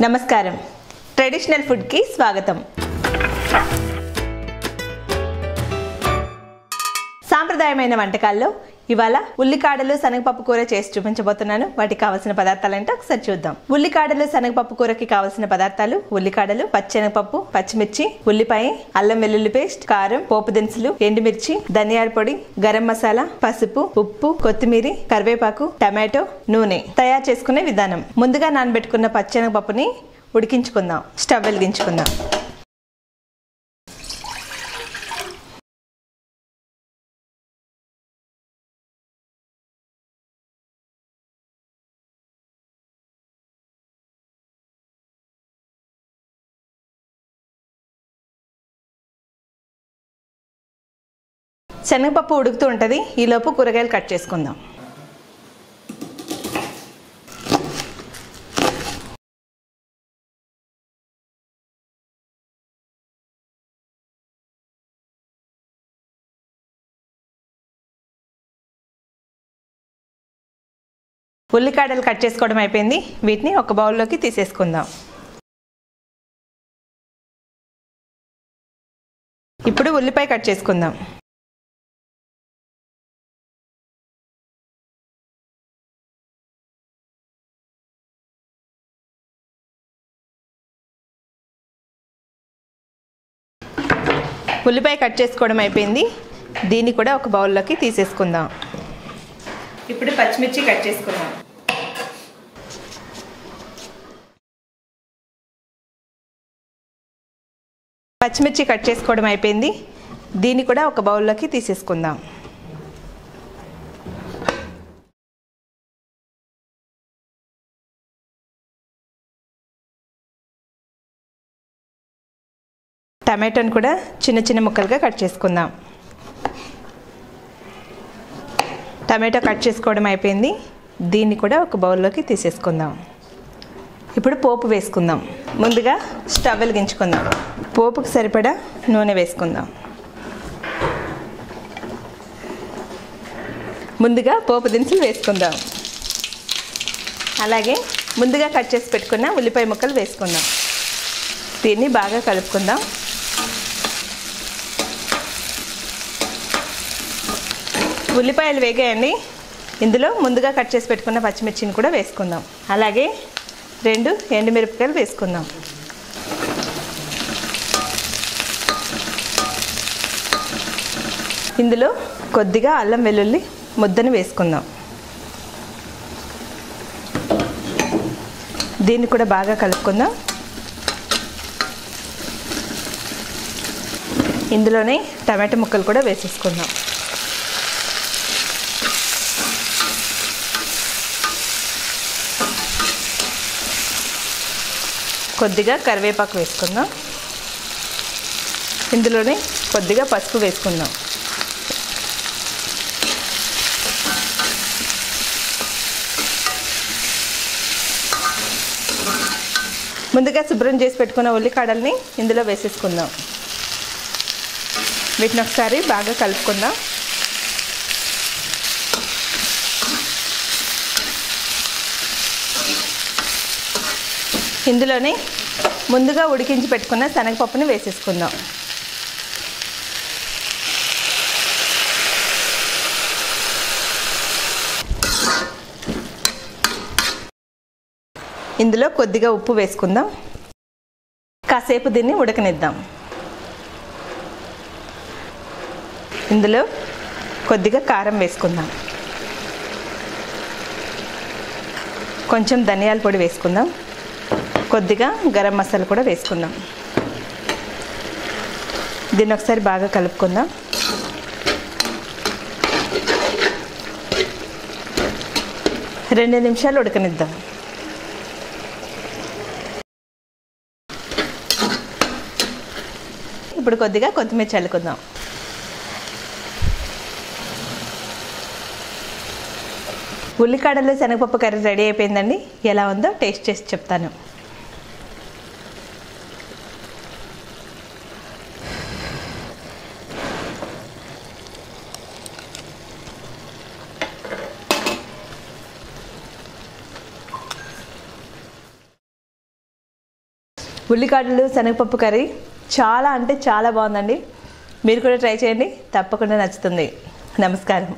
నమస్కారం traditional food కి స్వాగతం సాంప్రదాయమైన వంటకాల్లో ఇవాళ ఉల్లికాడలు శనగపప్పు కూర చేసి చూపించబోతున్నాను. వాటికి కావాల్సిన పదార్థాలు ఏంటో ఒకసారి చూద్దాం. ఉల్లికాడలు శనగపప్పు కూరకి కావాల్సిన పదార్థాలు: ఉల్లికాడలు, పచ్చెనగపప్పు, పచ్చిమిర్చి, ఉల్లిపాయ, అల్లం వెల్లుల్లి పేస్ట్, కారం, పోపు దినుసులు, ఎండుమిర్చి, ధనియాల పొడి, గరం మసాలా, పసుపు, ఉప్పు, కొత్తిమీర, కరివేపాకు, టమాటో, నూనె. తయారు చేసుకునే విధానం: ముందుగా నానబెట్టుకున్న పచ్చెనగపప్పుని ఉడికించుకుందాం. స్టవ్ వెలిగించుకుందాం. శనగపప్పు ఉడుకుతూ ఉంటుంది. ఈలోపు కూరగాయలు కట్ చేసుకుందాం. ఉల్లికాడలు కట్ చేసుకోవడం అయిపోయింది. వీటిని ఒక బౌల్లోకి తీసేసుకుందాం. ఇప్పుడు ఉల్లిపాయ కట్ చేసుకుందాం. ఉల్లిపాయ కట్ చేసుకోవడం అయిపోయింది. దీన్ని కూడా ఒక బౌల్లోకి తీసేసుకుందాం. ఇప్పుడు పచ్చిమిర్చి కట్ చేసుకుందాం. పచ్చిమిర్చి కట్ చేసుకోవడం అయిపోయింది. దీన్ని కూడా ఒక బౌల్లోకి తీసేసుకుందాం. టమాటోని కూడా చిన్న చిన్న ముక్కలుగా కట్ చేసుకుందాం. టమాటో కట్ చేసుకోవడం అయిపోయింది. దీన్ని కూడా ఒక బౌల్లోకి తీసేసుకుందాం. ఇప్పుడు పోపు వేసుకుందాం. ముందుగా స్టవ్ వెలిగించుకుందాం. పోపుకి సరిపడా నూనె వేసుకుందాం. ముందుగా పోపు దినుసులు వేసుకుందాం. అలాగే ముందుగా కట్ చేసి పెట్టుకున్న ఉల్లిపాయ ముక్కలు వేసుకుందాం. దీన్ని బాగా కలుపుకుందాం. ఉల్లిపాయలు వేగాయండి. ఇందులో ముందుగా కట్ చేసి పెట్టుకున్న పచ్చిమిర్చిని కూడా వేసుకుందాం. అలాగే 2 ఎండుమిరపకాయలు వేసుకుందాం. ఇందులో కొద్దిగా అల్లం వెల్లుల్లి ముద్దను వేసుకుందాం. దీన్ని కూడా బాగా కలుపుకుందాం. ఇందులోనే టమాటా ముక్కలు కూడా వేసేసుకుందాం. కొద్దిగా కరివేపాకు వేసుకుందాం. ఇందులోనే కొద్దిగా పసుపు వేసుకుందాం. ముందుగా శుభ్రం చేసి పెట్టుకున్న ఉల్లికాడల్ని ఇందులో వేసేసుకుందాం. వీటిని ఒకసారి బాగా కలుపుకుందాం. ఇందులోనే ముందుగా ఉడికించి పెట్టుకున్న శనగపప్పుని వేసేసుకుందాం. ఇందులో కొద్దిగా ఉప్పు వేసుకుందాం. కాసేపు దీన్ని ఉడకనిద్దాం. ఇందులో కొద్దిగా కారం వేసుకుందాం. కొంచెం ధనియాల పొడి వేసుకుందాం. కొద్దిగా గరం మసాలా కూడా వేసుకుందాం. దీన్ని ఒకసారి బాగా కలుపుకుందాం. రెండు నిమిషాలు ఉడకనిద్దాం. ఇప్పుడు కొద్దిగా కొత్తిమీర చల్లుకుందాం. ఉల్లికాడలో శనగపప్పు కర్రీ రెడీ అయిపోయిందండి. ఎలా ఉందో టేస్ట్ చేసి చెప్తాను. ఉల్లికాడలు శనగపప్పు కర్రీ చాలా అంటే చాలా బాగుందండి. మీరు కూడా ట్రై చేయండి, తప్పకుండా నచ్చుతుంది. నమస్కారం.